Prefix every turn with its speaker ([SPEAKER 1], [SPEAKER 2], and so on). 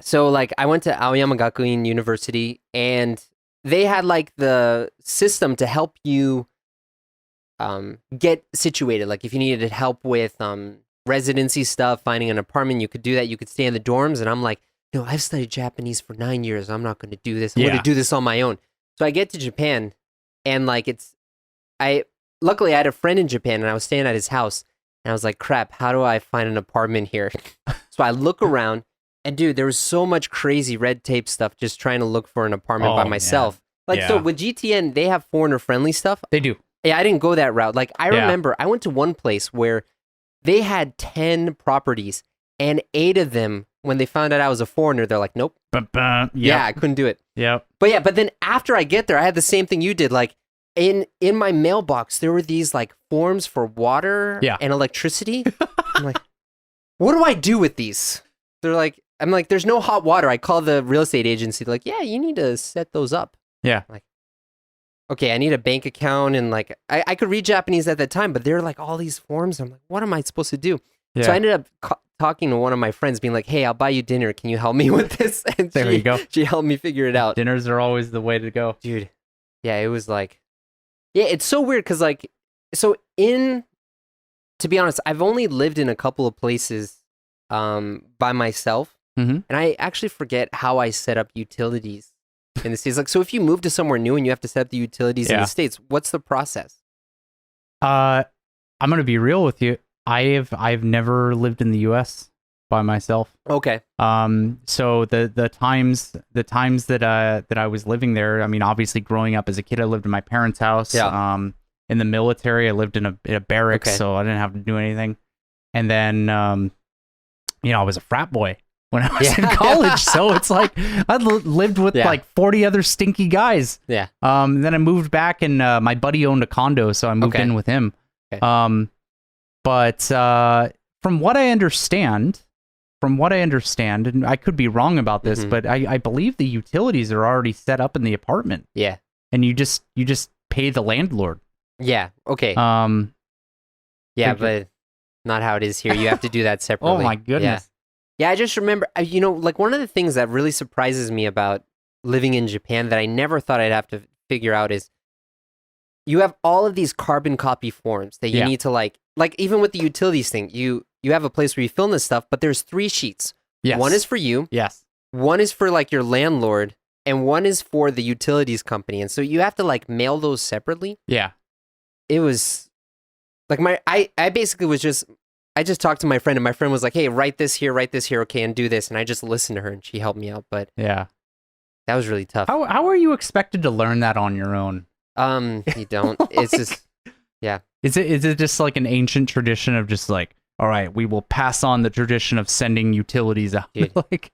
[SPEAKER 1] So like I went to Aoyama Gakuin University, and they had like the system to help you get situated. Like if you needed help with residency stuff, finding an apartment, you could do that. You could stay in the dorms. And I'm like, no, I've studied Japanese for 9 years. I'm not going to do this. I'm going to do this on my own. So I get to Japan, and like luckily I had a friend in Japan, and I was staying at his house, and I was like, crap, how do I find an apartment here? So I look around, and dude, there was so much crazy red tape stuff just trying to look for an apartment by myself. Like, so with GTN, they have foreigner friendly stuff.
[SPEAKER 2] They do.
[SPEAKER 1] Yeah, I didn't go that route. Like, I remember I went to one place where they had 10 properties, and 8 of them, when they found out I was a foreigner, they're like, nope. Yeah, I couldn't do it.
[SPEAKER 2] Yep.
[SPEAKER 1] But then after I get there, I had the same thing you did. Like, in my mailbox, there were these, like, forms for water and electricity. I'm like, what do I do with these? I'm like, there's no hot water. I call the real estate agency. They're like, yeah, you need to set those up.
[SPEAKER 2] Yeah.
[SPEAKER 1] I'm like, okay, I need a bank account, and like I could read Japanese at that time, but there are like all these forms. I'm like, what am I supposed to do? Yeah. So I ended up talking to one of my friends, being like, hey, I'll buy you dinner. Can you help me with this? And
[SPEAKER 2] there you go.
[SPEAKER 1] She helped me figure it out.
[SPEAKER 2] Dinners are always the way to go.
[SPEAKER 1] Dude. Yeah, it was like, it's so weird because like, to be honest, I've only lived in a couple of places by myself, and I actually forget how I set up utilities in the States. Like, so if you move to somewhere new and you have to set up the utilities in the States, what's the process?
[SPEAKER 2] I'm gonna be real with you. I've never lived in the U.S. by myself.
[SPEAKER 1] Okay.
[SPEAKER 2] So the times that I was living there, I mean, obviously growing up as a kid, I lived in my parents' house.
[SPEAKER 1] Yeah.
[SPEAKER 2] In the military, I lived in a barracks, so I didn't have to do anything. And then, I was a frat boy when I was in college, so it's like I lived with like 40 other stinky guys.
[SPEAKER 1] Yeah.
[SPEAKER 2] Then I moved back, and my buddy owned a condo, so I moved in with him. Okay. But from what I understand, and I could be wrong about this, but I believe the utilities are already set up in the apartment.
[SPEAKER 1] Yeah.
[SPEAKER 2] And you just pay the landlord.
[SPEAKER 1] Yeah. Okay. Yeah, but not how it is here. You have to do that separately.
[SPEAKER 2] Oh my goodness.
[SPEAKER 1] Yeah, I just remember, like one of the things that really surprises me about living in Japan that I never thought I'd have to figure out is you have all of these carbon copy forms that you need to like even with the utilities thing, you have a place where you fill in this stuff, but there's 3 sheets.
[SPEAKER 2] Yes.
[SPEAKER 1] One is for you.
[SPEAKER 2] Yes. One
[SPEAKER 1] is for like your landlord, and one is for the utilities company. And so you have to like mail those separately.
[SPEAKER 2] Yeah.
[SPEAKER 1] It was like I basically was I just talked to my friend, and my friend was like, hey, write this here, okay, and do this. And I just listened to her, and she helped me out. But
[SPEAKER 2] yeah,
[SPEAKER 1] that was really tough.
[SPEAKER 2] How are you expected to learn that on your own?
[SPEAKER 1] You don't. It's just, yeah.
[SPEAKER 2] Is it just like an ancient tradition of just like, all right, we will pass on the tradition of sending utilities out?
[SPEAKER 1] Dude,
[SPEAKER 2] like,